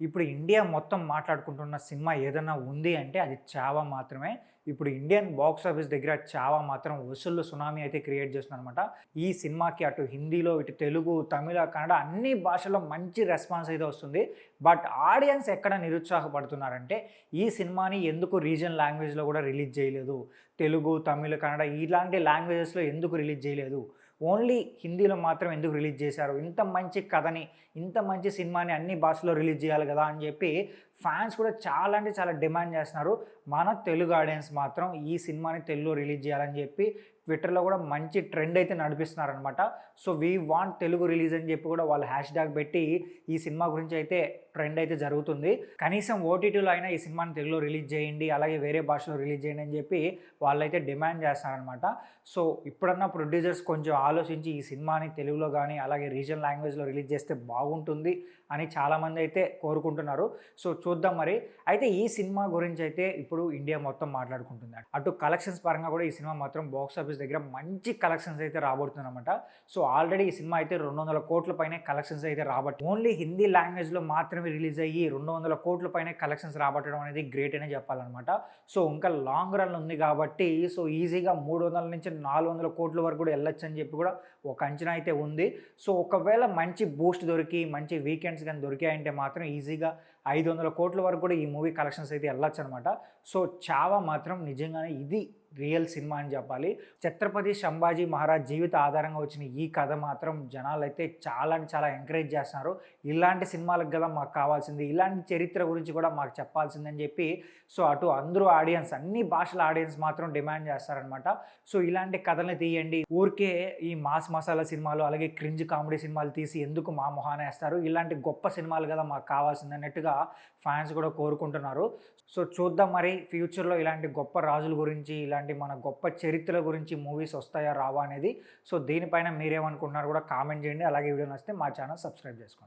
ఇప్పుడు ఇండియా మొత్తం మాట్లాడుకుంటున్న సినిమా ఏదన్నా ఉంది అంటే అది 'చావా' మాత్రమే. ఇప్పుడు ఇండియన్ బాక్స్ ఆఫీస్ దగ్గర 'చావా' మాత్రం వసూళ్లు సునామీ అయితే క్రియేట్ చేస్తుందనమాట. ఈ సినిమాకి అటు హిందీలో, ఇటు తెలుగు, తమిళ, కన్నడ అన్ని భాషల్లో మంచి రెస్పాన్స్ అయితే వస్తుంది. బట్ ఆడియన్స్ ఎక్కడ నిరుత్సాహపడుతున్నారంటే ఈ సినిమాని ఎందుకు రీజియన్ లాంగ్వేజ్‌లో కూడా రిలీజ్ చేయలేదు. తెలుగు, తమిళ్, కన్నడ ఇలాంటి లాంగ్వేజెస్‌లో ఎందుకు రిలీజ్ చేయలేదు. ఓన్లీ హిందీలో మాత్రం ఎందుకు రిలీజ్ చేశారు. ఇంత మంచి కథని, ఇంత మంచి సినిమాని అన్ని భాషల్లో రిలీజ్ చేయాలి కదా అని చెప్పి ఫ్యాన్స్ కూడా చాలా అంటే చాలా డిమాండ్ చేస్తున్నారు. మన తెలుగు ఆడియన్స్ మాత్రం ఈ సినిమాని తెలుగులో రిలీజ్ చేయాలని చెప్పి ట్విట్టర్‌లో కూడా మంచి ట్రెండ్ అయితే నడిపిస్తున్నారనమాట. So we want Telugu release అని చెప్పి కూడా వాళ్ళు హ్యాష్ ట్యాగ్ పెట్టి ఈ సినిమా గురించి అయితే ట్రెండ్ అయితే జరుగుతుంది. కనీసం ఓటీటీలో అయినా ఈ సినిమాని తెలుగులో రిలీజ్ చేయండి, అలాగే వేరే భాషలో రిలీజ్ చేయండి అని చెప్పి వాళ్ళైతే డిమాండ్ చేస్తున్నారనమాట. సో ఇప్పుడన్నా ప్రొడ్యూసర్స్ కొంచెం ఆలోచించి ఈ సినిమాని తెలుగులో కానీ అలాగే రీజనల్ లాంగ్వేజ్లో రిలీజ్ చేస్తే బాగుంటుంది అని చాలామంది అయితే కోరుకుంటున్నారు. సో చూద్దాం మరి. అయితే ఈ సినిమా గురించి అయితే ఇప్పుడు ఇండియా మొత్తం మాట్లాడుకుంటుంది. అటు కలెక్షన్స్ పరంగా కూడా ఈ సినిమా మాత్రం బాక్స్ ఆఫీస్ దగ్గర మంచి కలెక్షన్స్ అయితే రాబోతుందన్నమాట. సో ఆల్రెడీ ఈ సినిమా అయితే 200 కోట్ల పైనే కలెక్షన్స్ అయితే రాబట్టి ఓన్లీ హిందీ లాంగ్వేజ్లో మాత్రమే రిలీజ్ అయ్యి 200 కోట్ల పైనే కలెక్షన్స్ రాబట్టడం అనేది గ్రేట్ అనే చెప్పాలన్నమాట. సో ఇంకా లాంగ్ రన్ ఉంది కాబట్టి సో ఈజీగా 300 నుంచి 400 కోట్ల వరకు కూడా వెళ్ళొచ్చు అని చెప్పి కూడా ఒక అంచనా అయితే ఉంది. సో ఒకవేళ మంచి బూస్ట్ దొరికి మంచి వీకెండ్స్ కానీ దొరికాయంటే మాత్రం ఈజీగా 500 కోట్ల వరకు కూడా ఈ మూవీ కలెక్షన్స్ అయితే వెళ్ళొచ్చు అనమాట. సో 'చావా' మాత్రం నిజంగానే ఇది రియల్ సినిమా అని చెప్పాలి. ఛత్రపతి సంభాజీ మహారాజ్ జీవిత ఆధారంగా వచ్చిన ఈ కథ మాత్రం జనాలు అయితే చాలా అంటే చాలా ఎంకరేజ్ చేస్తున్నారు. ఇలాంటి సినిమాలకు గల మాకు కావాల్సింది, ఇలాంటి చరిత్ర గురించి కూడా మాకు చెప్పాల్సిందని చెప్పి సో అటు అందరూ ఆడియన్స్, అన్ని భాషల ఆడియన్స్ మాత్రం డిమాండ్ చేస్తారనమాట. సో ఇలాంటి కథల్ని తీయండి, ఊరికే ఈ మాస్ మసాలా సినిమాలు అలాగే క్రింజ్ కామెడీ సినిమాలు తీసి ఎందుకు మా మొహాన వేస్తారు, ఇలాంటి గొప్ప సినిమాలు కదా మాకు కావాల్సింది అన్నట్టుగా ఫ్యాన్స్ కూడా కోరుకుంటున్నారు. సో చూద్దాం మరి ఫ్యూచర్లో ఇలాంటి గొప్ప రాజుల గురించి, ఇలాంటి మన గొప్ప చరిత్రల గురించి మూవీస్ వస్తాయా రావా అనేది. సో దీనిపైన మీరేమనుకుంటున్నారు కూడా కామెంట్ చేయండి. అలాగే వీడియో నచ్చితే మా ఛానల్ సబ్స్క్రైబ్ చేసుకోండి.